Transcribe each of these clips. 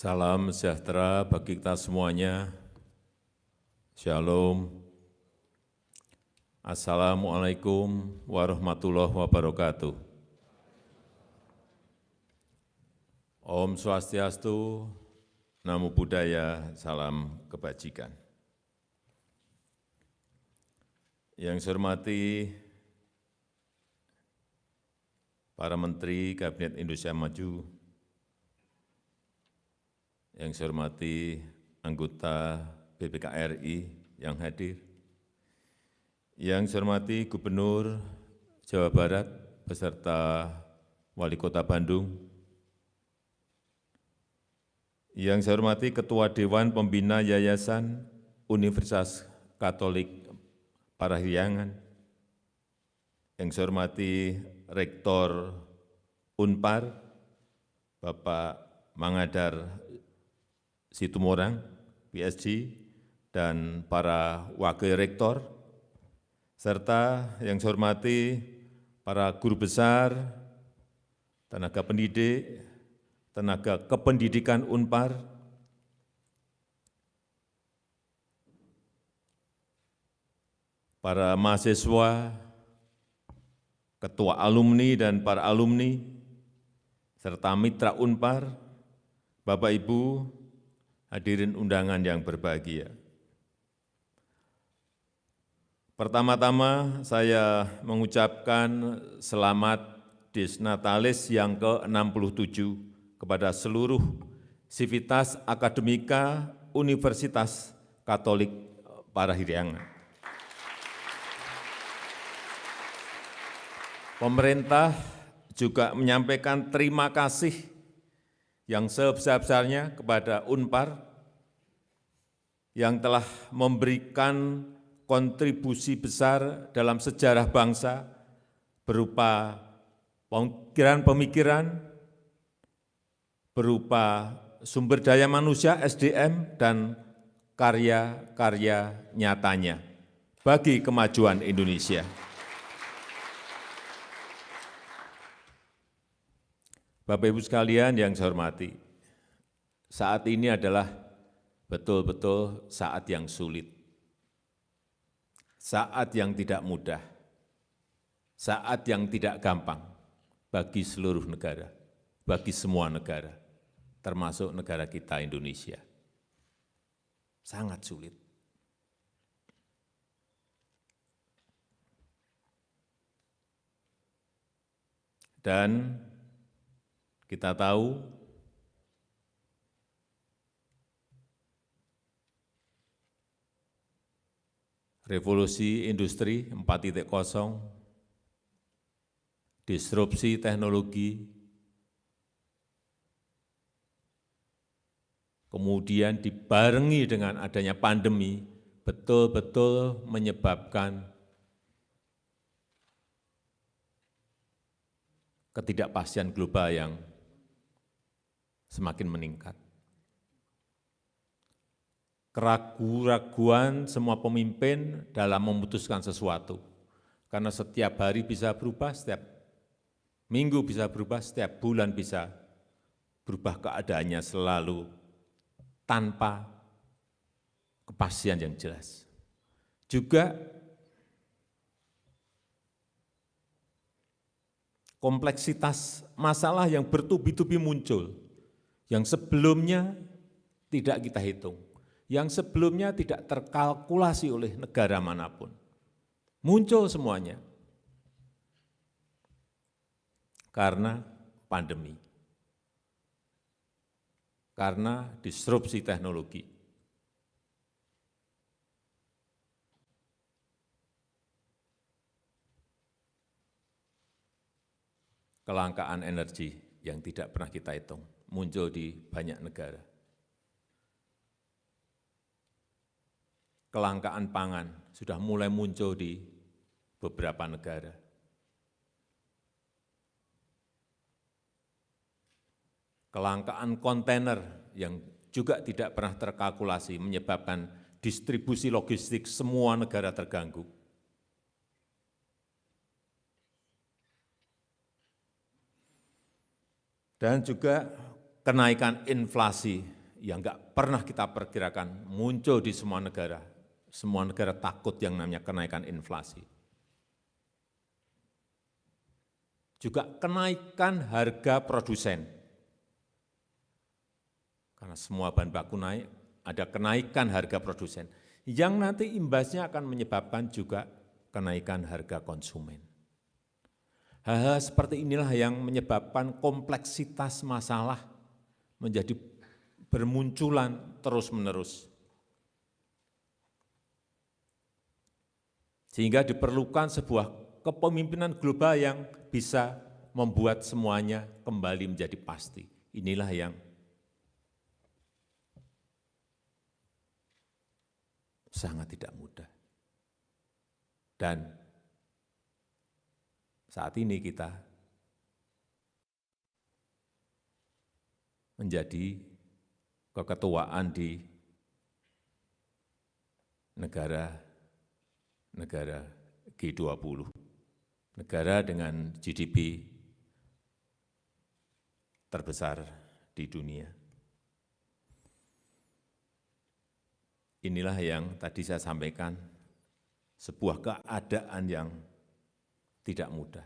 Salam sejahtera bagi kita semuanya. Shalom. Assalamualaikum warahmatullahi wabarakatuh. Om Swastiastu, Namo Buddhaya, salam kebajikan. Yang saya hormati para Menteri Kabinet Indonesia Maju, yang saya hormati anggota BPK RI yang hadir, yang saya hormati Gubernur Jawa Barat beserta Wali Kota Bandung, yang saya hormati Ketua Dewan Pembina Yayasan Universitas Katolik Parahyangan, yang saya hormati Rektor Unpar, Bapak Mangadar Situmorang, PSG, dan para Wakil Rektor, serta yang saya hormati para guru besar, tenaga pendidik, tenaga kependidikan Unpar, para mahasiswa, ketua alumni dan para alumni, serta mitra Unpar, Bapak Ibu, hadirin undangan yang berbahagia. Pertama-tama saya mengucapkan selamat Disnatalis yang ke-67 kepada seluruh sivitas akademika Universitas Katolik Parahyangan. Pemerintah juga menyampaikan terima kasih yang sebesar-besarnya kepada Unpar yang telah memberikan kontribusi besar dalam sejarah bangsa berupa pemikiran-pemikiran, berupa sumber daya manusia SDM, dan karya-karya nyatanya bagi kemajuan Indonesia. Bapak Ibu sekalian yang saya hormati, saat ini adalah betul-betul saat yang sulit, saat yang tidak mudah, saat yang tidak gampang bagi seluruh negara, bagi semua negara, termasuk negara kita Indonesia. Sangat sulit. Dan kita tahu revolusi industri 4.0, disrupsi teknologi, kemudian dibarengi dengan adanya pandemi, betul-betul menyebabkan ketidakpastian global yang semakin meningkat. Keraguan semua pemimpin dalam memutuskan sesuatu, karena setiap hari bisa berubah, setiap minggu bisa berubah, setiap bulan bisa berubah keadaannya selalu tanpa kepastian yang jelas. Juga kompleksitas masalah yang bertubi-tubi muncul, yang sebelumnya tidak kita hitung, yang sebelumnya tidak terkalkulasi oleh negara manapun. Muncul semuanya karena pandemi, karena disrupsi teknologi. Kelangkaan energi yang tidak pernah kita hitung muncul di banyak negara. Kelangkaan pangan sudah mulai muncul di beberapa negara. Kelangkaan kontainer yang juga tidak pernah terkalkulasi menyebabkan distribusi logistik semua negara terganggu. Dan juga kenaikan inflasi yang nggak pernah kita perkirakan muncul di semua negara. Semua negara takut yang namanya kenaikan inflasi. Juga kenaikan harga produsen. Karena semua bahan baku naik, ada kenaikan harga produsen. Yang nanti imbasnya akan menyebabkan juga kenaikan harga konsumen. Hal-hal seperti inilah yang menyebabkan kompleksitas masalah menjadi bermunculan terus-menerus. Sehingga diperlukan sebuah kepemimpinan global yang bisa membuat semuanya kembali menjadi pasti. Inilah yang sangat tidak mudah. Dan saat ini kita menjadi keketuaan di negara G20, negara dengan GDP terbesar di dunia. Inilah yang tadi saya sampaikan, sebuah keadaan yang tidak mudah.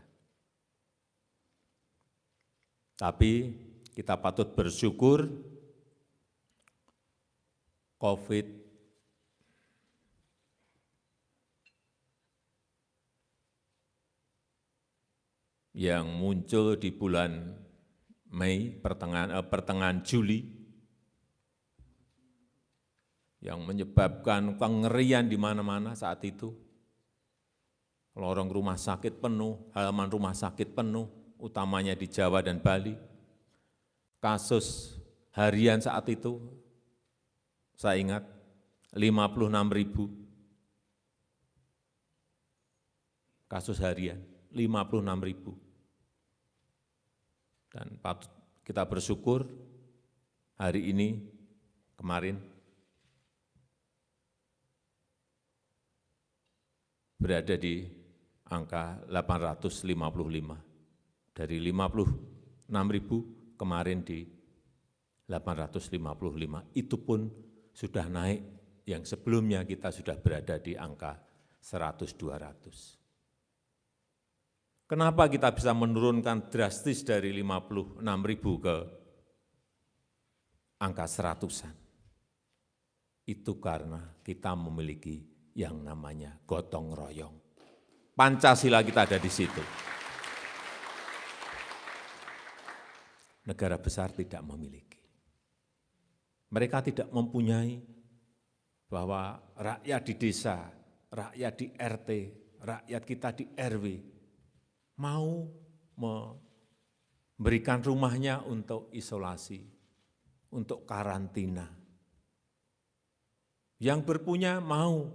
Tapi kita patut bersyukur COVID yang muncul di bulan Mei, pertengahan Juli, yang menyebabkan kengerian di mana-mana saat itu. Lorong rumah sakit penuh, halaman rumah sakit penuh, utamanya di Jawa dan Bali. Kasus harian saat itu, saya ingat, 56.000 kasus harian, 56.000. Dan patut kita bersyukur hari ini, kemarin, berada di angka 855. Dari 56.000 kemarin di 855. Itu pun sudah naik, yang sebelumnya kita sudah berada di angka 100-200. Kenapa kita bisa menurunkan drastis dari 56.000 ke angka 100-an? Itu karena kita memiliki yang namanya gotong royong. Pancasila kita ada di situ. Negara besar tidak memiliki. Mereka tidak mempunyai bahwa rakyat di desa, rakyat di RT, rakyat kita di RW, mau memberikan rumahnya untuk isolasi, untuk karantina. Yang berpunya mau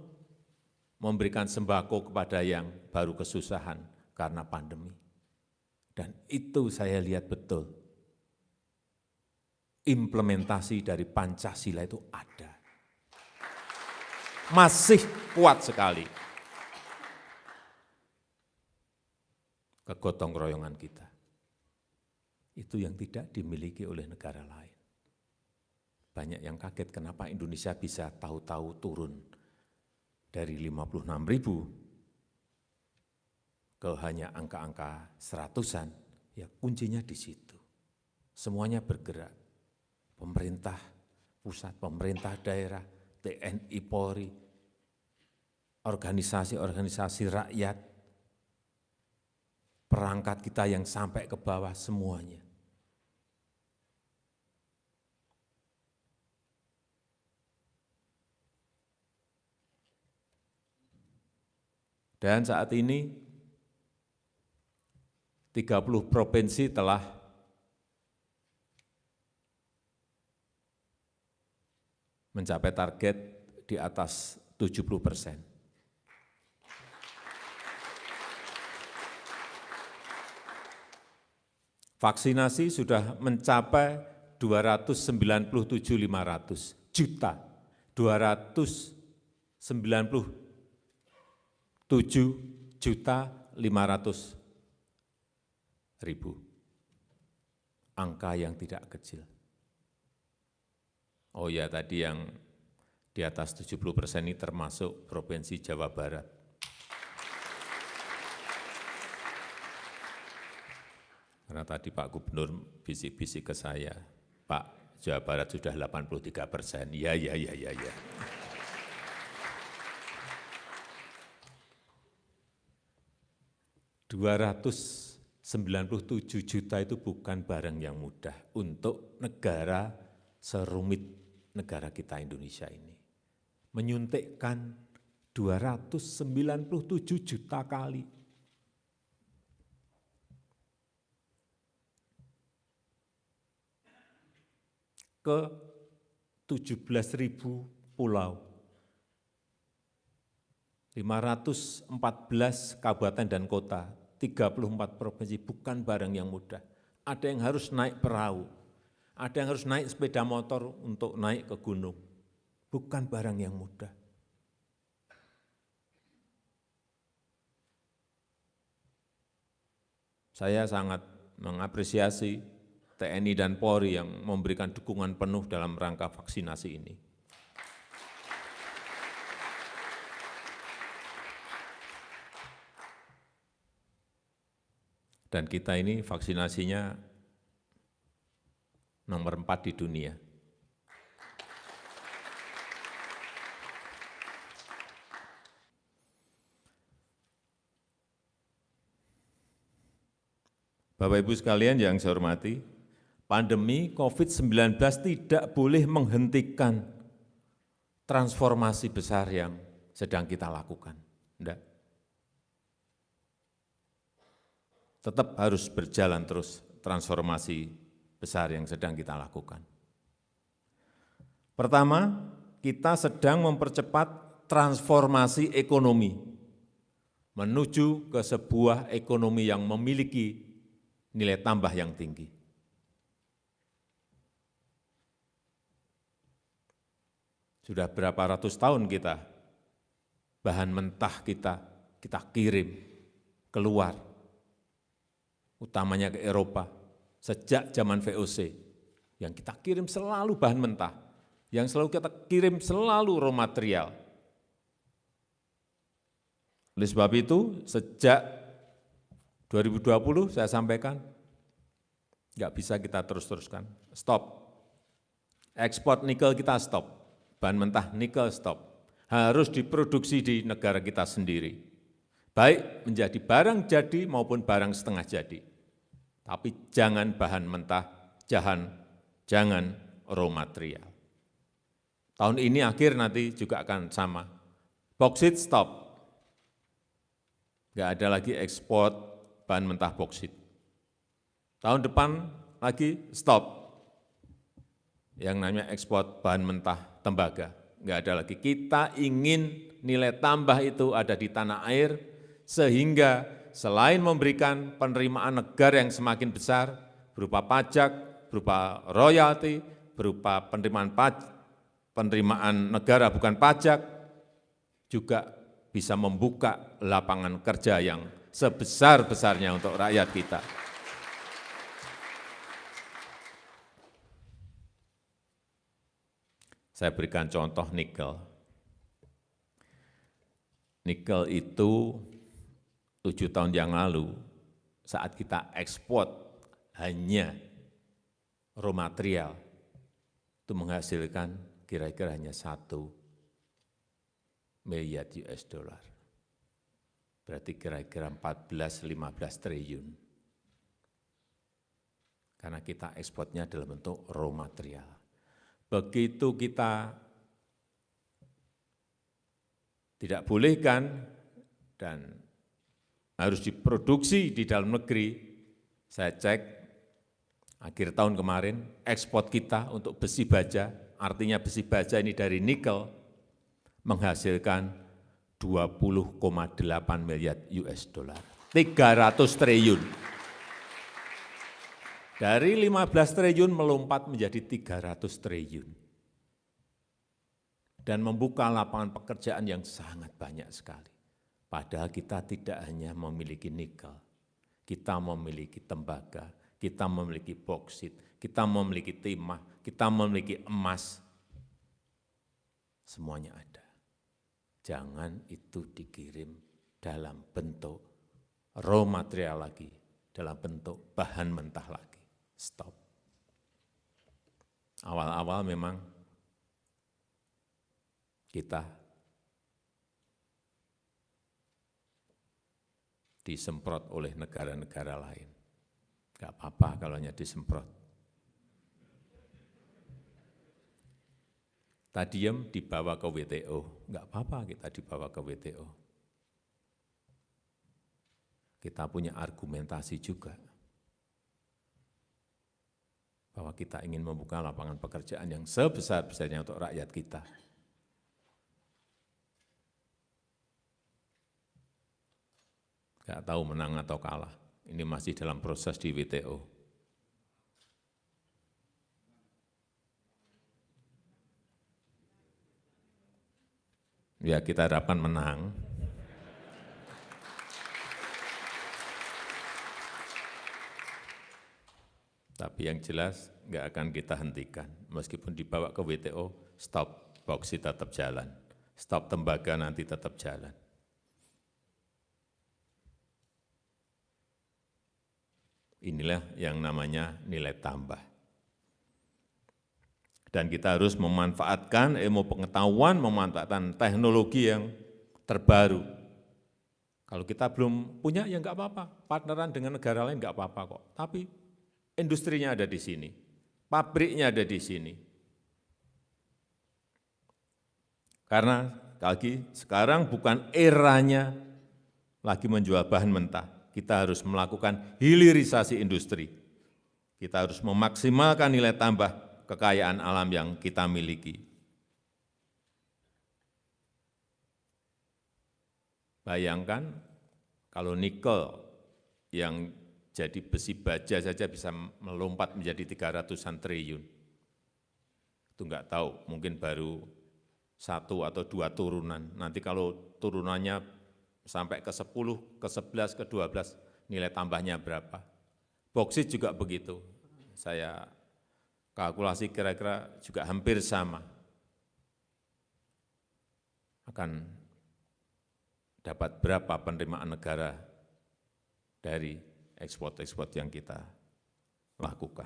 memberikan sembako kepada yang baru kesusahan karena pandemi. Dan itu saya lihat betul, implementasi dari Pancasila itu ada. Masih kuat sekali kegotong royongan kita. Itu yang tidak dimiliki oleh negara lain. Banyak yang kaget kenapa Indonesia bisa tahu-tahu turun dari 56.000 ke hanya angka-angka 100-an. Ya kuncinya di situ. Semuanya bergerak. Pemerintah pusat, pemerintah daerah, TNI, Polri, organisasi-organisasi rakyat, perangkat kita yang sampai ke bawah semuanya. Dan saat ini 30 provinsi telah mencapai target di atas 70%. Vaksinasi sudah mencapai 297.500 juta, 297.500.000. Angka yang tidak kecil. Oh ya, tadi yang di atas 70% ini termasuk Provinsi Jawa Barat. Karena tadi Pak Gubernur bisik-bisik ke saya, Pak, Jawa Barat sudah 83%. Ya. 297 juta itu bukan barang yang mudah untuk negara serumit negara kita Indonesia ini. Menyuntikkan 297 juta kali. Ke 17.000 pulau, 514 kabupaten dan kota, 34 provinsi, bukan barang yang mudah. Ada yang harus naik perahu, ada yang harus naik sepeda motor untuk naik ke gunung. Bukan barang yang mudah. Saya sangat mengapresiasi TNI dan Polri yang memberikan dukungan penuh dalam rangka vaksinasi ini. Dan kita ini vaksinasinya nomor 4 di dunia. Bapak Ibu sekalian yang saya hormati, pandemi COVID-19 tidak boleh menghentikan transformasi besar yang sedang kita lakukan. Tidak. Tetap harus berjalan terus transformasi besar yang sedang kita lakukan. Pertama, kita sedang mempercepat transformasi ekonomi menuju ke sebuah ekonomi yang memiliki nilai tambah yang tinggi. Sudah berapa ratus tahun kita, bahan mentah kita kirim keluar, utamanya ke Eropa, sejak zaman VOC, yang kita kirim selalu bahan mentah, yang selalu kita kirim selalu raw material. Oleh sebab itu, sejak 2020 saya sampaikan, nggak bisa kita terus-teruskan, stop. Ekspor nikel kita stop, bahan mentah nikel stop, harus diproduksi di negara kita sendiri, baik menjadi barang jadi maupun barang setengah jadi. Tapi jangan bahan mentah, jangan raw material. Tahun ini akhir nanti juga akan sama. Boksit stop. Nggak ada lagi ekspor bahan mentah boksit. Tahun depan lagi stop. Yang namanya ekspor bahan mentah tembaga. Nggak ada lagi. Kita ingin nilai tambah itu ada di tanah air, sehingga selain memberikan penerimaan negara yang semakin besar, berupa pajak, berupa royalti, berupa penerimaan negara bukan pajak, juga bisa membuka lapangan kerja yang sebesar-besarnya untuk rakyat kita. Saya berikan contoh nikel. Nikel itu 7 tahun yang lalu, saat kita ekspor hanya raw material, itu menghasilkan kira-kira hanya 1 miliar US dollar. Berarti kira-kira 14-15 triliun. Karena kita ekspornya dalam bentuk raw material. Begitu kita tidak bolehkan dan harus diproduksi di dalam negeri, saya cek akhir tahun kemarin, ekspor kita untuk besi baja, artinya besi baja ini dari nikel, menghasilkan 20,8 miliar US dollar, 300 triliun. Dari 15 triliun melompat menjadi 300 triliun. Dan membuka lapangan pekerjaan yang sangat banyak sekali. Padahal kita tidak hanya memiliki nikel, kita memiliki tembaga, kita memiliki boksit, kita memiliki timah, kita memiliki emas, semuanya ada. Jangan itu dikirim dalam bentuk raw material lagi, dalam bentuk bahan mentah lagi. Stop. Awal-awal memang kita disemprot oleh negara-negara lain. Enggak apa-apa kalau hanya disemprot. Tadium dibawa ke WTO, enggak apa-apa kita dibawa ke WTO. Kita punya argumentasi juga bahwa kita ingin membuka lapangan pekerjaan yang sebesar-besarnya untuk rakyat kita. Enggak tahu menang atau kalah, ini masih dalam proses di WTO. Ya, kita harapkan menang. Tapi yang jelas nggak akan kita hentikan. Meskipun dibawa ke WTO, stop boksit tetap jalan. Stop tembaga nanti tetap jalan. Inilah yang namanya nilai tambah. Dan kita harus memanfaatkan ilmu pengetahuan, memanfaatkan teknologi yang terbaru. Kalau kita belum punya, ya enggak apa-apa. Partneran dengan negara lain enggak apa-apa kok. Tapi industrinya ada di sini, pabriknya ada di sini. Karena lagi sekarang bukan eranya lagi menjual bahan mentah. Kita harus melakukan hilirisasi industri. Kita harus memaksimalkan nilai tambah kekayaan alam yang kita miliki. Bayangkan kalau nikel yang jadi besi baja saja bisa melompat menjadi 300-an triliun. Itu enggak tahu, mungkin baru 1 atau 2 turunan. Nanti kalau turunannya sampai ke 10, ke 11, ke 12, nilai tambahnya berapa. Boksit juga begitu. Saya kalkulasi kira-kira juga hampir sama. Akan dapat berapa penerimaan negara dari ekspor-ekspor yang kita lakukan.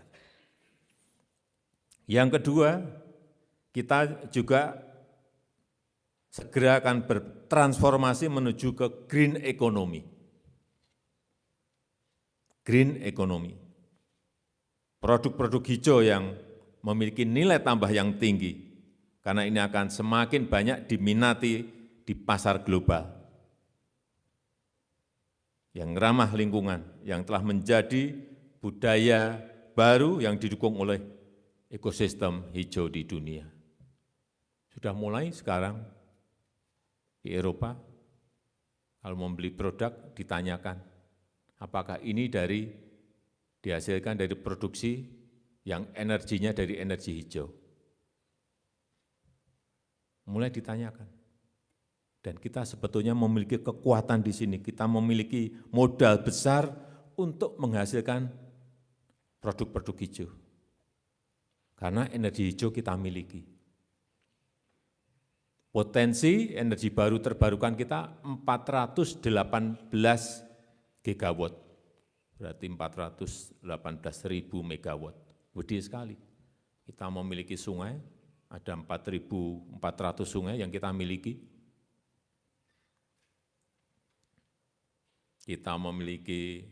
Yang kedua, kita juga segera akan bertransformasi menuju ke green economy. Green economy. Produk-produk hijau yang memiliki nilai tambah yang tinggi, karena ini akan semakin banyak diminati di pasar global. Yang ramah lingkungan, yang telah menjadi budaya baru yang didukung oleh ekosistem hijau di dunia. Sudah mulai sekarang di Eropa, kalau membeli produk ditanyakan, apakah ini dihasilkan dari produksi yang energinya dari energi hijau. Mulai ditanyakan. Dan kita sebetulnya memiliki kekuatan di sini, kita memiliki modal besar untuk menghasilkan produk-produk hijau. Karena energi hijau kita miliki. Potensi energi baru terbarukan kita 418 gigawatt. Berarti 418.000 megawatt, gede sekali. Kita memiliki sungai, ada 4.400 sungai yang kita miliki. Kita memiliki,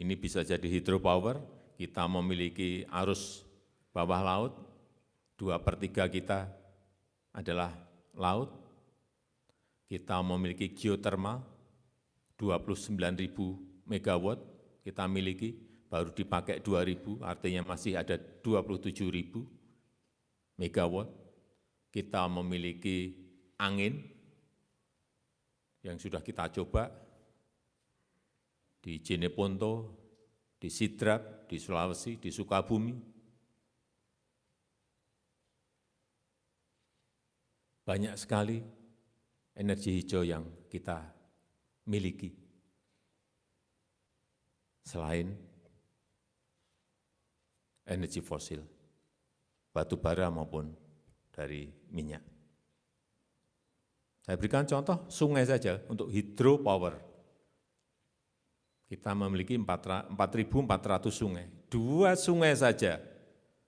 ini bisa jadi hydropower, kita memiliki arus bawah laut, 2/3 kita adalah laut. Kita memiliki geothermal, 29.000 megawatt, kita miliki, baru dipakai 2.000, artinya masih ada 27.000 megawatt. Kita memiliki angin yang sudah kita coba di Jeneponto, di Sidrap, di Sulawesi, di Sukabumi. Banyak sekali energi hijau yang kita miliki. Selain energi fosil, batu bara maupun dari minyak. Saya berikan contoh sungai saja untuk hydropower. Kita memiliki 4.400 sungai. 2 sungai saja,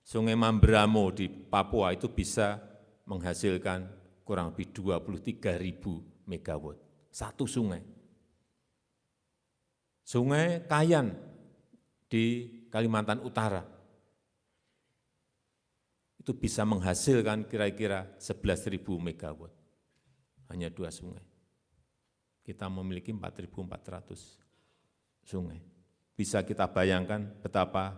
Sungai Mamberamo di Papua itu bisa menghasilkan kurang lebih 23.000 megawatt. Satu sungai. Sungai Kayan di Kalimantan Utara itu bisa menghasilkan kira-kira 11.000 megawatt. Hanya 2 sungai. Kita memiliki 4.400 sungai. Bisa kita bayangkan betapa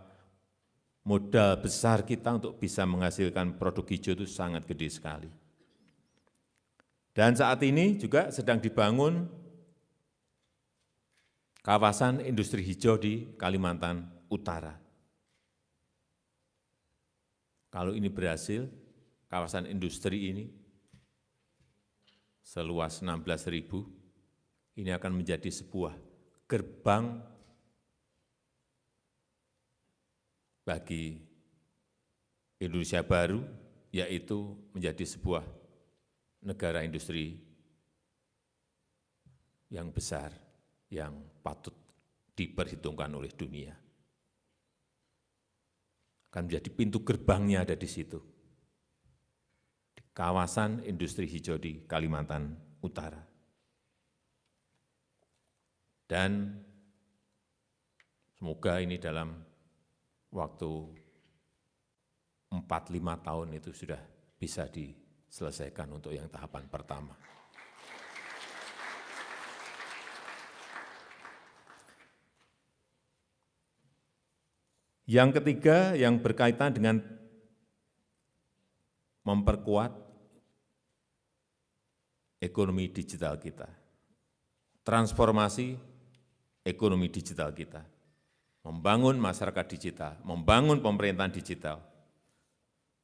modal besar kita untuk bisa menghasilkan produk hijau itu sangat gede sekali. Dan saat ini juga sedang dibangun kawasan industri hijau di Kalimantan Utara. Kalau ini berhasil, kawasan industri ini seluas 16.000, ini akan menjadi sebuah gerbang bagi Indonesia baru, yaitu menjadi sebuah negara industri yang besar, yang patut diperhitungkan oleh dunia. Akan menjadi pintu gerbangnya ada di situ, di kawasan industri hijau di Kalimantan Utara. Dan semoga ini dalam waktu 4-5 tahun itu sudah bisa diselesaikan untuk yang tahapan pertama. Yang ketiga yang berkaitan dengan memperkuat ekonomi digital kita, transformasi ekonomi digital kita, membangun masyarakat digital, membangun pemerintahan digital.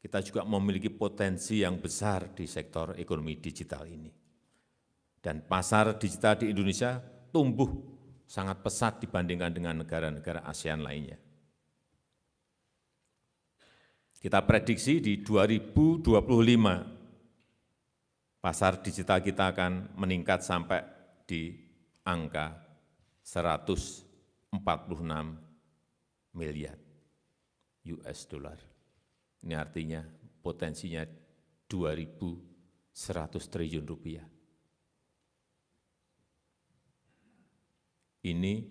Kita juga memiliki potensi yang besar di sektor ekonomi digital ini. Dan pasar digital di Indonesia tumbuh sangat pesat dibandingkan dengan negara-negara ASEAN lainnya. Kita prediksi di 2025, pasar digital kita akan meningkat sampai di angka 146 miliar US dollar. Ini artinya potensinya 2.100 triliun rupiah. Ini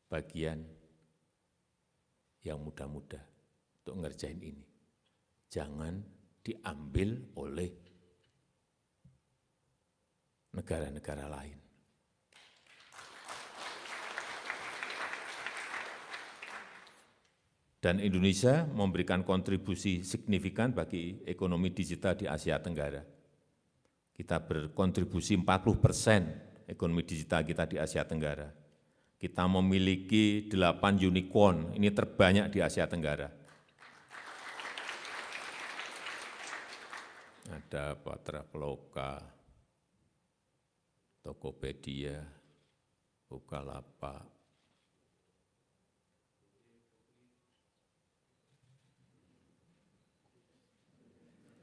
bagian yang mudah-mudah untuk ngerjain ini. Jangan diambil oleh negara-negara lain. Dan Indonesia memberikan kontribusi signifikan bagi ekonomi digital di Asia Tenggara. Kita berkontribusi 40% ekonomi digital kita di Asia Tenggara. Kita memiliki 8 unicorn, ini terbanyak di Asia Tenggara. Ada Traveloka, Tokopedia, Bukalapak,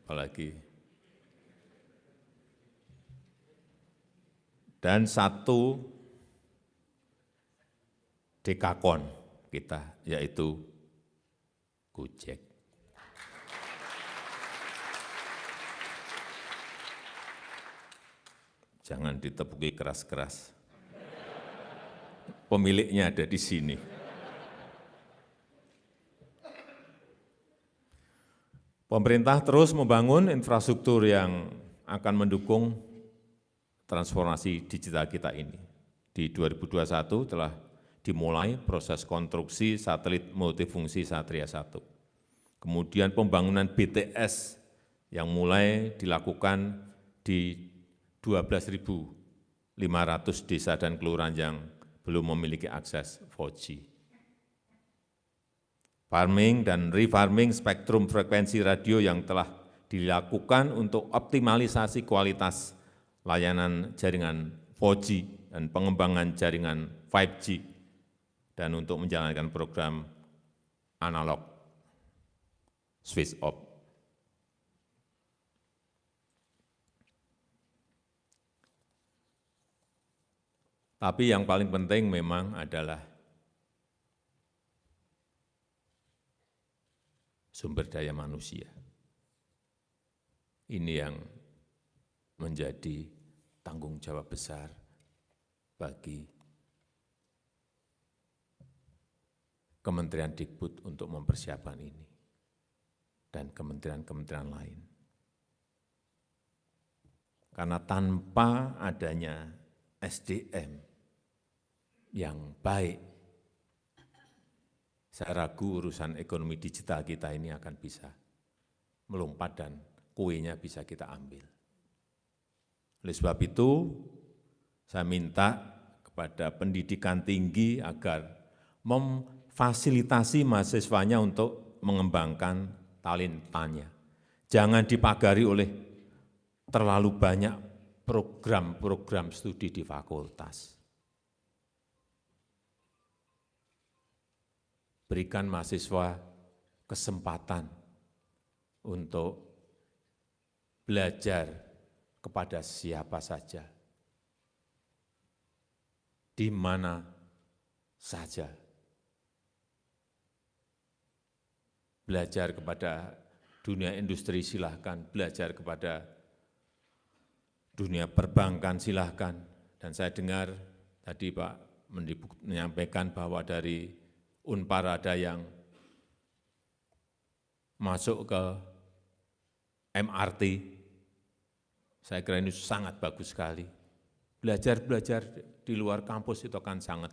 apalagi, dan 1 dekakon kita, yaitu Gojek. Jangan ditepuki keras-keras. Pemiliknya ada di sini. Pemerintah terus membangun infrastruktur yang akan mendukung transformasi digital kita ini. Di 2021 telah dimulai proses konstruksi satelit multifungsi Satria 1. Kemudian pembangunan BTS yang mulai dilakukan di 12.500 desa dan kelurahan yang belum memiliki akses 4G. Farming dan refarming spektrum frekuensi radio yang telah dilakukan untuk optimalisasi kualitas layanan jaringan 4G dan pengembangan jaringan 5G, dan untuk menjalankan program analog switch off. Tapi yang paling penting memang adalah sumber daya manusia. Ini yang menjadi tanggung jawab besar bagi Kementerian Dikbud untuk mempersiapkan ini dan kementerian-kementerian lain. Karena tanpa adanya SDM yang baik, saya ragu urusan ekonomi digital kita ini akan bisa melompat dan kuenya bisa kita ambil. Oleh sebab itu, saya minta kepada pendidikan tinggi agar memfasilitasi mahasiswanya untuk mengembangkan talentanya. Jangan dipagari oleh terlalu banyak program-program studi di fakultas. Berikan mahasiswa kesempatan untuk belajar kepada siapa saja, di mana saja. Belajar kepada dunia industri silahkan, belajar kepada dunia perbankan silahkan. Dan saya dengar tadi Pak Mendikbud menyampaikan bahwa dari Unpar ada yang masuk ke MRT. Saya kira ini sangat bagus sekali. Belajar di luar kampus itu akan sangat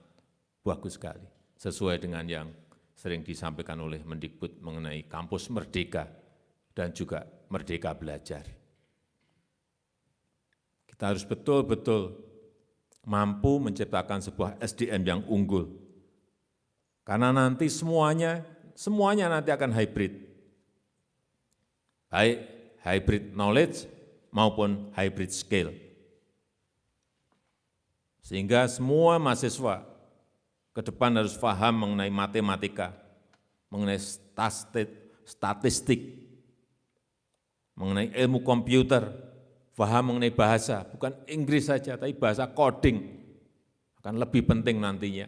bagus sekali. Sesuai dengan yang sering disampaikan oleh Mendikbud mengenai kampus merdeka dan juga merdeka belajar. Kita harus betul-betul mampu menciptakan sebuah SDM yang unggul. Karena nanti semuanya nanti akan hybrid. Baik hybrid knowledge maupun hybrid skill. Sehingga semua mahasiswa ke depan harus paham mengenai matematika, mengenai statistik, mengenai ilmu komputer, paham mengenai bahasa, bukan Inggris saja, tapi bahasa coding akan lebih penting nantinya.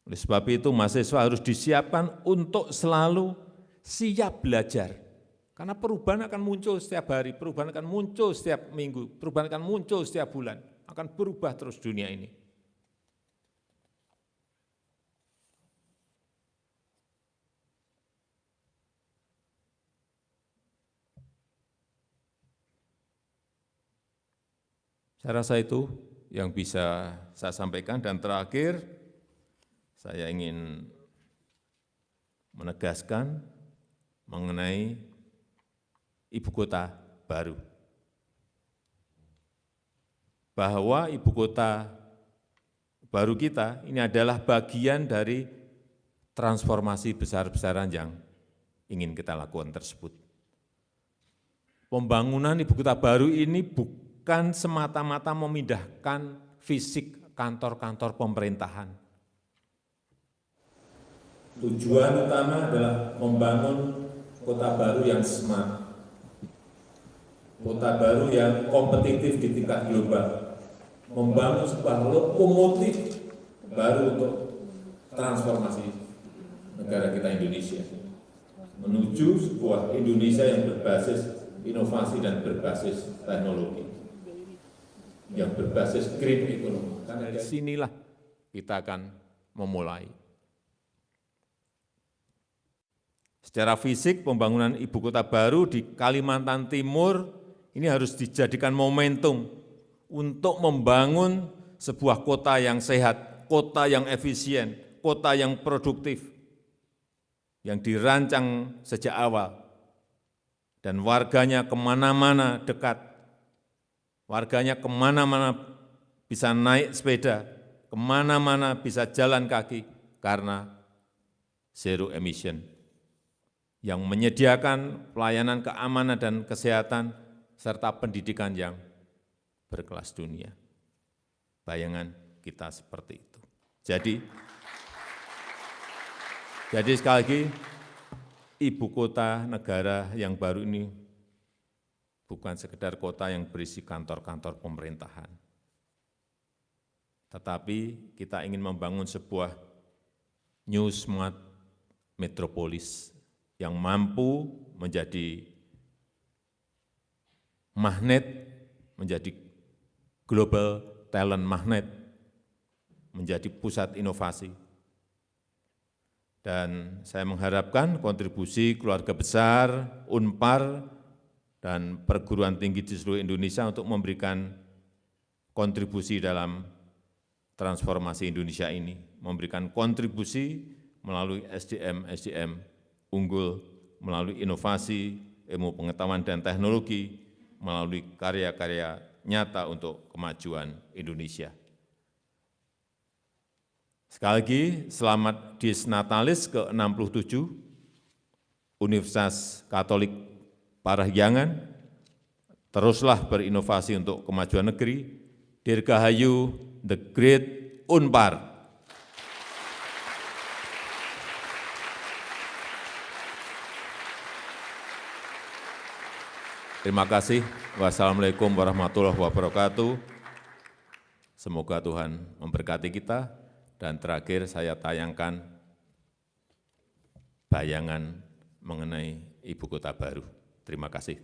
Oleh sebab itu mahasiswa harus disiapkan untuk selalu siap belajar. Karena perubahan akan muncul setiap hari, perubahan akan muncul setiap minggu, perubahan akan muncul setiap bulan, akan berubah terus dunia ini. Saya rasa itu yang bisa saya sampaikan, dan terakhir saya ingin menegaskan mengenai ibu kota baru. Bahwa ibu kota baru kita ini adalah bagian dari transformasi besar-besaran yang ingin kita lakukan tersebut. Pembangunan ibu kota baru ini bukan semata-mata memindahkan fisik kantor-kantor pemerintahan. Tujuan utama adalah membangun kota baru yang smart, kota baru yang kompetitif di tingkat global, membangun sebuah lokomotif baru untuk transformasi negara kita Indonesia, menuju sebuah Indonesia yang berbasis inovasi dan berbasis teknologi, yang berbasis green economy. Karena dari sinilah kita akan memulai. Secara fisik, pembangunan ibu kota baru di Kalimantan Timur ini harus dijadikan momentum untuk membangun sebuah kota yang sehat, kota yang efisien, kota yang produktif, yang dirancang sejak awal, dan warganya kemana-mana dekat, warganya kemana-mana bisa naik sepeda, kemana-mana bisa jalan kaki, karena zero emission, yang menyediakan pelayanan keamanan dan kesehatan, serta pendidikan yang berkelas dunia. Bayangan kita seperti itu. Jadi sekali lagi, ibu kota negara yang baru ini bukan sekedar kota yang berisi kantor-kantor pemerintahan. Tetapi kita ingin membangun sebuah new smart metropolis yang mampu menjadi magnet, menjadi global talent magnet, menjadi pusat inovasi. Dan saya mengharapkan kontribusi keluarga besar, Unpar, dan perguruan tinggi di seluruh Indonesia untuk memberikan kontribusi dalam transformasi Indonesia ini, memberikan kontribusi melalui SDM unggul, melalui inovasi, ilmu pengetahuan dan teknologi, melalui karya-karya nyata untuk kemajuan Indonesia. Sekali lagi, selamat Dies Natalis ke-67, Universitas Katolik Parahyangan, teruslah berinovasi untuk kemajuan negeri. Dirgahayu the Great Unpar. Terima kasih. Wassalamualaikum warahmatullahi wabarakatuh. Semoga Tuhan memberkati kita. Dan terakhir saya tayangkan bayangan mengenai ibu kota baru. Terima kasih.